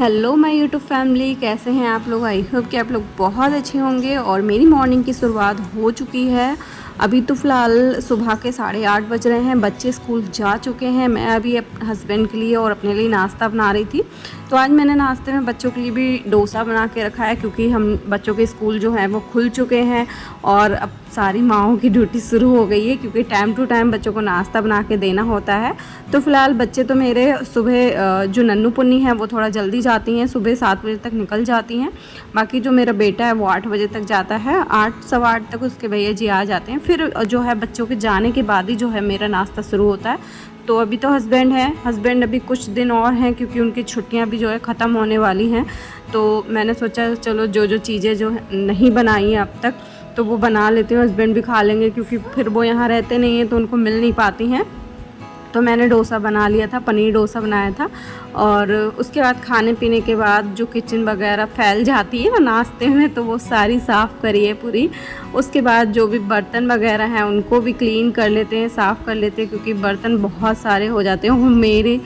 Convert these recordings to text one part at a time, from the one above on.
Hello my YouTube family, कैसे हैं आप लोग। आई होप कि आप लोग बहुत अच्छे होंगे। और मेरी मॉर्निंग की शुरुआत हो चुकी है। अभी तो फ़िलहाल सुबह के 8:30 बज रहे हैं। बच्चे स्कूल जा चुके हैं। मैं अभी हस्बैंड के लिए और अपने लिए नाश्ता बना रही थी। तो आज मैंने नाश्ते में बच्चों के लिए भी डोसा बना के रखा है, क्योंकि हम बच्चों के स्कूल जो हैं वो खुल चुके हैं और अब सारी माओं की ड्यूटी शुरू हो गई है, क्योंकि टाइम टू टाइम बच्चों को नाश्ता बना के देना होता है। तो फ़िलहाल बच्चे तो मेरे सुबह जो नन्नू पुन्नी हैं वो थोड़ा जल्दी जाती हैं, सुबह 7 बजे तक निकल जाती हैं। बाकी जो मेरा बेटा है वो 8 बजे तक जाता है। 8 सवा 8 तक उसके भैया जी आ जाते हैं। फिर जो है बच्चों के जाने के बाद ही जो है मेरा नाश्ता शुरू होता है। तो अभी तो हस्बैंड अभी कुछ दिन और हैं, क्योंकि उनकी छुट्टियां भी जो है ख़त्म होने वाली हैं। तो मैंने सोचा चलो जो चीज़ें जो नहीं बनाई हैं अब तक तो वो बना लेती हूँ, हस्बैंड भी खा लेंगे, क्योंकि फिर वो यहाँ रहते नहीं हैं तो उनको मिल नहीं पाती हैं। तो मैंने डोसा बना लिया था, पनीर डोसा बनाया था। और उसके बाद खाने पीने के बाद जो किचन वगैरह फैल जाती है ना नाश्ते में, तो वो सारी साफ़ करिए पूरी। उसके बाद जो भी बर्तन वगैरह हैं उनको भी क्लीन कर लेते हैं, साफ़ कर लेते हैं, क्योंकि बर्तन बहुत सारे हो जाते हैं मेरे।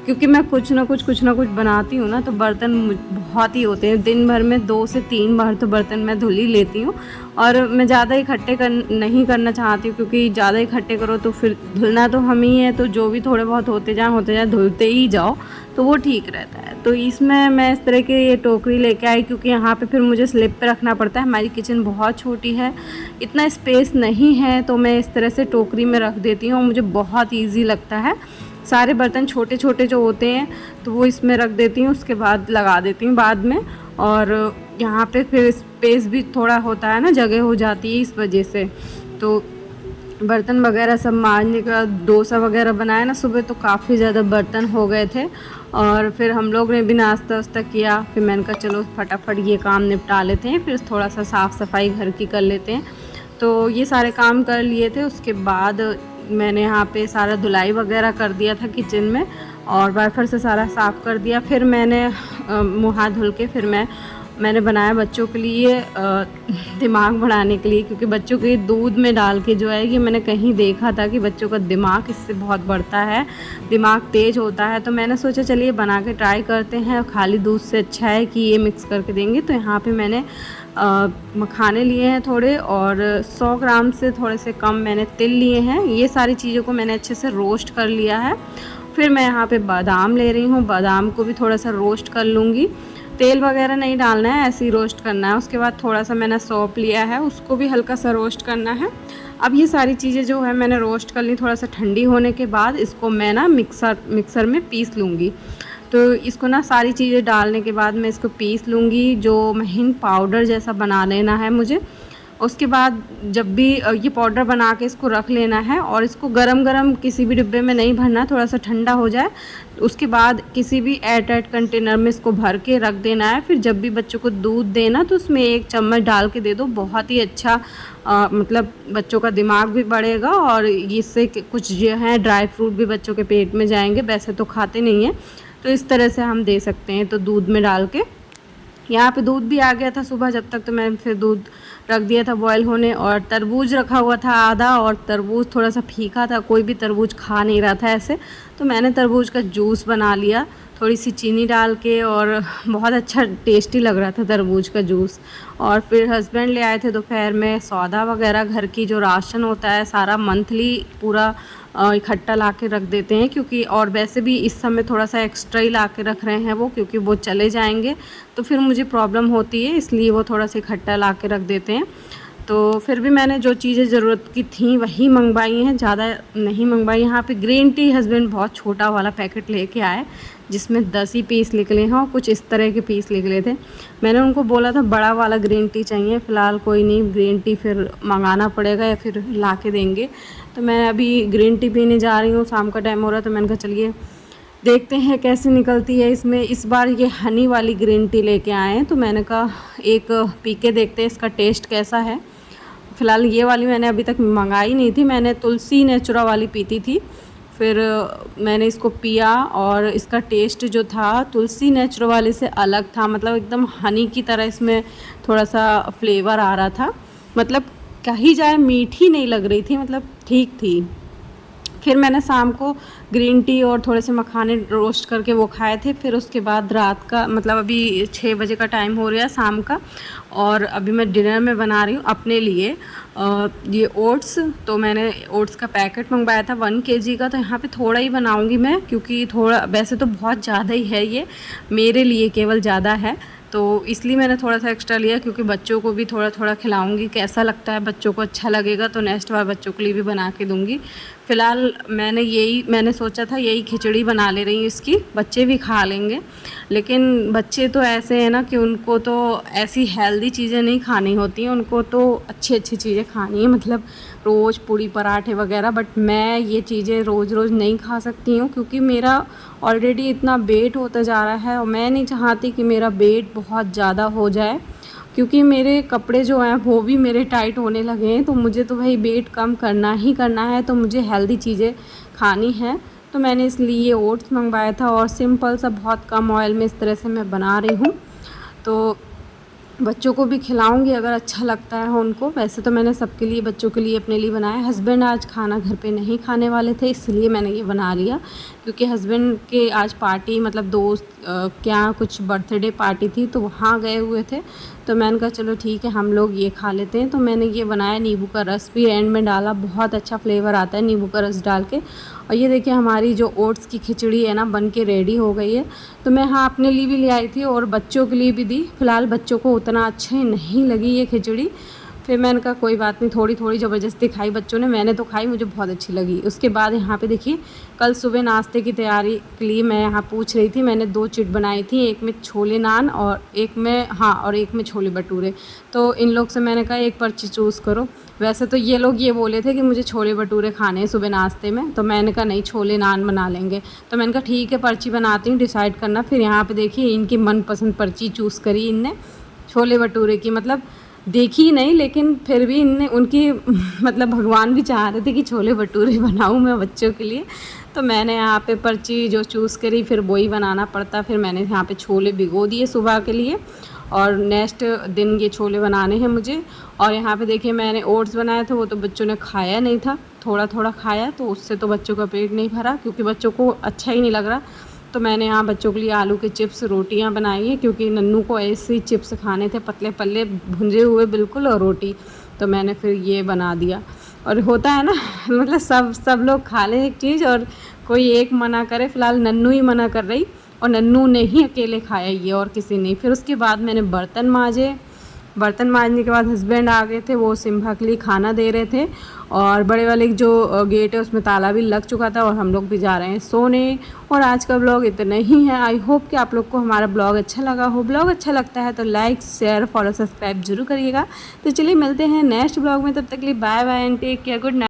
क्योंकि मैं कुछ ना कुछ बनाती हूँ ना, तो बर्तन बहुत ही होते हैं। दिन भर में 2 से 3 बार तो बर्तन मैं धुल ही लेती हूँ। और मैं ज़्यादा इकट्ठे नहीं करना चाहती हूँ, क्योंकि ज़्यादा इकट्ठे करो तो फिर धुलना तो हम ही है, तो जो भी थोड़े बहुत होते जाए धुलते ही जाओ, तो वो ठीक रहता है। तो इसमें मैं इस तरह की ये टोकरी लेके आई, क्योंकि यहाँ पे फिर मुझे स्लिप पे रखना पड़ता है। हमारी किचन बहुत छोटी है, इतना स्पेस नहीं है, तो मैं इस तरह से टोकरी में रख देती हूँ और मुझे बहुत ईजी लगता है। सारे बर्तन छोटे छोटे जो होते हैं तो वो इसमें रख देती हूँ, उसके बाद लगा देती हूँ बाद में। और यहाँ पे फिर स्पेस भी थोड़ा होता है ना, जगह हो जाती है इस वजह से। तो बर्तन वगैरह सब मांजने का, डोसा वगैरह बनाया ना सुबह, तो काफ़ी ज़्यादा बर्तन हो गए थे। और फिर हम लोग ने भी नाश्ता वास्ता किया। फिर मैंने कहा चलो फटाफट ये काम निपटा लेते हैं, फिर थोड़ा सा साफ़ सफाई घर की कर लेते हैं। तो ये सारे काम कर लिए थे। उसके बाद मैंने यहाँ पे सारा धुलाई वगैरह कर दिया था किचन में, और वाइफर से सारा साफ़ कर दिया। फिर मैंने मुँह हाथ धुल के फिर मैंने बनाया बच्चों के लिए दिमाग बढ़ाने के लिए, क्योंकि बच्चों के दूध में डाल के जो है, ये मैंने कहीं देखा था कि बच्चों का दिमाग इससे बहुत बढ़ता है, दिमाग तेज़ होता है। तो मैंने सोचा चलिए बना के ट्राई करते हैं। खाली दूध से अच्छा है कि ये मिक्स करके देंगे। तो यहाँ पे मैंने मखाने लिए हैं थोड़े, और 100 ग्राम से थोड़े से कम मैंने तिल लिए हैं। ये सारी चीज़ों को मैंने अच्छे से रोस्ट कर लिया है। फिर मैं यहाँ पे बादाम ले रही हूँ, बादाम को भी थोड़ा सा रोस्ट कर लूँगी। तेल वगैरह नहीं डालना है, ऐसे ही रोस्ट करना है। उसके बाद थोड़ा सा मैंने सौंफ लिया है, उसको भी हल्का सा रोस्ट करना है। अब ये सारी चीज़ें जो है मैंने रोस्ट कर ली। थोड़ा सा ठंडी होने के बाद इसको मैं ना मिक्सर में पीस लूँगी। तो इसको ना सारी चीज़ें डालने के बाद मैं इसको पीस लूँगी, जो महीन पाउडर जैसा बना लेना है मुझे। उसके बाद जब भी ये पाउडर बना के इसको रख लेना है, और इसको गरम गरम किसी भी डिब्बे में नहीं भरना, थोड़ा सा ठंडा हो जाए उसके बाद किसी भी एयर टाइट कंटेनर में इसको भर के रख देना है। फिर जब भी बच्चों को दूध देना तो उसमें 1 चम्मच डाल के दे दो। बहुत ही अच्छा मतलब बच्चों का दिमाग भी बढ़ेगा, और इससे कुछ जो है ड्राई फ्रूट भी बच्चों के पेट में जाएंगे। वैसे तो खाते नहीं हैं, तो इस तरह से हम दे सकते हैं। तो दूध में डाल के, यहाँ पे दूध भी आ गया था सुबह जब तक, तो मैंने फिर दूध रख दिया था बॉयल होने। और तरबूज रखा हुआ था आधा, और तरबूज थोड़ा सा फीका था, कोई भी तरबूज खा नहीं रहा था ऐसे, तो मैंने तरबूज का जूस बना लिया थोड़ी सी चीनी डाल के, और बहुत अच्छा टेस्टी लग रहा था तरबूज का जूस। और फिर हस्बैंड ले आए थे दोपहर में सौदा वगैरह, घर की जो राशन होता है सारा मंथली पूरा इकट्ठा ला के रख देते हैं, क्योंकि और वैसे भी इस समय थोड़ा सा एक्स्ट्रा ही ला के रख रहे हैं वो, क्योंकि वो चले जाएंगे तो फिर मुझे प्रॉब्लम होती है, इसलिए वो थोड़ा सा इकट्ठा ला के रख देते हैं। तो फिर भी मैंने जो चीज़ें ज़रूरत की थी वही मंगवाई हैं, ज़्यादा नहीं मंगवाई। यहाँ पे ग्रीन टी हस्बैंड बहुत छोटा वाला पैकेट लेके आए, जिसमें 10 ही पीस निकले हैं, और कुछ इस तरह के पीस निकले थे। मैंने उनको बोला था बड़ा वाला ग्रीन टी चाहिए। फ़िलहाल कोई नहीं, ग्रीन टी फिर मंगाना पड़ेगा या फिर ला के देंगे। तो मैं अभी ग्रीन टी पीने जा रही हूँ, शाम का टाइम हो रहा है, तो मैंने कहा चलिए देखते हैं कैसे निकलती है इसमें। इस बार ये हनी वाली ग्रीन टी लेके आए हैं, तो मैंने कहा एक पी के देखते हैं इसका टेस्ट कैसा है। फ़िलहाल ये वाली मैंने अभी तक मंगाई नहीं थी, मैंने तुलसी नेचुरा वाली पीती थी। फिर मैंने इसको पिया, और इसका टेस्ट जो था तुलसी नेचुरा वाले से अलग था, मतलब एकदम हनी की तरह इसमें थोड़ा सा फ्लेवर आ रहा था। मतलब कही जाए मीठी नहीं लग रही थी, मतलब ठीक थी। फिर मैंने शाम को ग्रीन टी और थोड़े से मखाने रोस्ट करके वो खाए थे। फिर उसके बाद रात का मतलब अभी 6 बजे का टाइम हो रहा है शाम का, और अभी मैं डिनर में बना रही हूँ अपने लिए ये ओट्स। तो मैंने ओट्स का पैकेट मंगवाया था 1 kg का, तो यहाँ पे थोड़ा ही बनाऊँगी मैं, क्योंकि थोड़ा वैसे तो बहुत ज़्यादा ही है, ये मेरे लिए केवल ज़्यादा है, तो इसलिए मैंने थोड़ा सा एक्स्ट्रा लिया, क्योंकि बच्चों को भी थोड़ा थोड़ा खिलाऊंगी। कैसा लगता है बच्चों को, अच्छा लगेगा तो नेक्स्ट बार बच्चों के लिए भी बना के दूंगी। फ़िलहाल मैंने सोचा था यही खिचड़ी बना ले रही हूँ, इसकी बच्चे भी खा लेंगे। लेकिन बच्चे तो ऐसे हैं ना कि उनको तो ऐसी हेल्दी चीज़ें नहीं खानी होती हैं, उनको तो अच्छी अच्छी चीज़ें खानी है, मतलब रोज़ पूड़ी पराठे वगैरह। बट मैं ये चीज़ें रोज़ रोज़ नहीं खा सकती हूँ, क्योंकि मेरा ऑलरेडी इतना वेट होता जा रहा है और मैं नहीं चाहती कि मेरा वेट बहुत ज़्यादा हो जाए, क्योंकि मेरे कपड़े जो हैं वो भी मेरे टाइट होने लगे हैं। तो मुझे तो भाई वेट कम करना ही करना है, तो मुझे हेल्दी चीज़ें खानी है। तो मैंने इसलिए ओट्स मंगवाया था, और सिंपल सा बहुत कम ऑयल में इस तरह से मैं बना रही हूँ। तो बच्चों को भी खिलाऊंगी अगर अच्छा लगता है उनको। वैसे तो मैंने सबके लिए, बच्चों के लिए, अपने लिए बनाया। हस्बैंड आज खाना घर पे नहीं खाने वाले थे, इसलिए मैंने ये बना लिया, क्योंकि हस्बैंड के आज पार्टी, मतलब दोस्त क्या कुछ बर्थडे पार्टी थी, तो वहाँ गए हुए थे। तो मैंने कहा चलो ठीक है हम लोग ये खा लेते हैं। तो मैंने ये बनाया, नींबू का रस भी एंड में डाला, बहुत अच्छा फ्लेवर आता है नींबू का रस डाल के। और ये देखिए हमारी जो ओट्स की खिचड़ी है ना, बन के रेडी हो गई है। तो मैं हाँ अपने लिए भी ले आई थी और बच्चों के लिए भी दी। फ़िलहाल बच्चों को उतना अच्छी नहीं लगी ये खिचड़ी। फिर मैंने कहा कोई बात नहीं, थोड़ी थोड़ी ज़बरदस्ती खाई बच्चों ने, मैंने तो खाई, मुझे बहुत अच्छी लगी। उसके बाद यहाँ पे देखिए कल सुबह नाश्ते की तैयारी के लिए मैं यहाँ पूछ रही थी। मैंने 2 चिट बनाई थी, एक में छोले नान और एक में छोले भटूरे। तो इन लोग से मैंने कहा एक पर्ची चूज़ करो। वैसे तो ये लोग ये बोले थे कि मुझे छोले भटूरे खाने हैं सुबह नाश्ते में, तो मैंने कहा नहीं छोले नान बना लेंगे। तो मैंने कहा ठीक है पर्ची बनाती हूँ, डिसाइड करना। फिर यहाँ पे देखिए इनकी मनपसंद पर्ची चूज़ करी इनने, छोले भटूरे की। मतलब देखी ही नहीं, लेकिन फिर भी इनने उनकी मतलब भगवान भी चाह रहे थे कि छोले भटूरे बनाऊँ मैं बच्चों के लिए। तो मैंने यहाँ पे पर्ची जो चूज़ करी, फिर वही बनाना पड़ता। फिर मैंने यहाँ पे छोले भिगो दिए सुबह के लिए, और नेक्स्ट दिन ये छोले बनाने हैं मुझे। और यहाँ पे देखिए मैंने ओट्स बनाया था, वो तो बच्चों ने खाया नहीं था, थोड़ा थोड़ा खाया, तो उससे तो बच्चों का पेट नहीं भरा, क्योंकि बच्चों को अच्छा ही नहीं लग रहा। तो मैंने यहाँ बच्चों के लिए आलू के चिप्स, रोटियाँ बनाई हैं, क्योंकि नन्नू को ऐसे ही चिप्स खाने थे, पतले पल्ले भुंजे हुए बिल्कुल, और रोटी। तो मैंने फिर ये बना दिया। और होता है ना मतलब सब लोग खा लें एक चीज़ और कोई एक मना करे। फ़िलहाल नन्नू ही मना कर रही, और नन्नू ने ही अकेले खाया ये, और किसी नहीं। फिर उसके बाद मैंने बर्तन मांजे। बर्तन मांजने के बाद हस्बैंड आ गए थे, वो सिम्भा के लिए खाना दे रहे थे। और बड़े वाले जो गेट है उसमें ताला भी लग चुका था, और हम लोग भी जा रहे हैं सोने। और आज का ब्लॉग इतना ही है। आई होप कि आप लोग को हमारा ब्लॉग अच्छा लगा हो। ब्लॉग अच्छा लगता है तो लाइक, शेयर, फॉलो, सब्सक्राइब जरूर करिएगा। तो चलिए मिलते हैं नेक्स्ट ब्लॉग में, तब तक के लिए bye bye and take care, good night.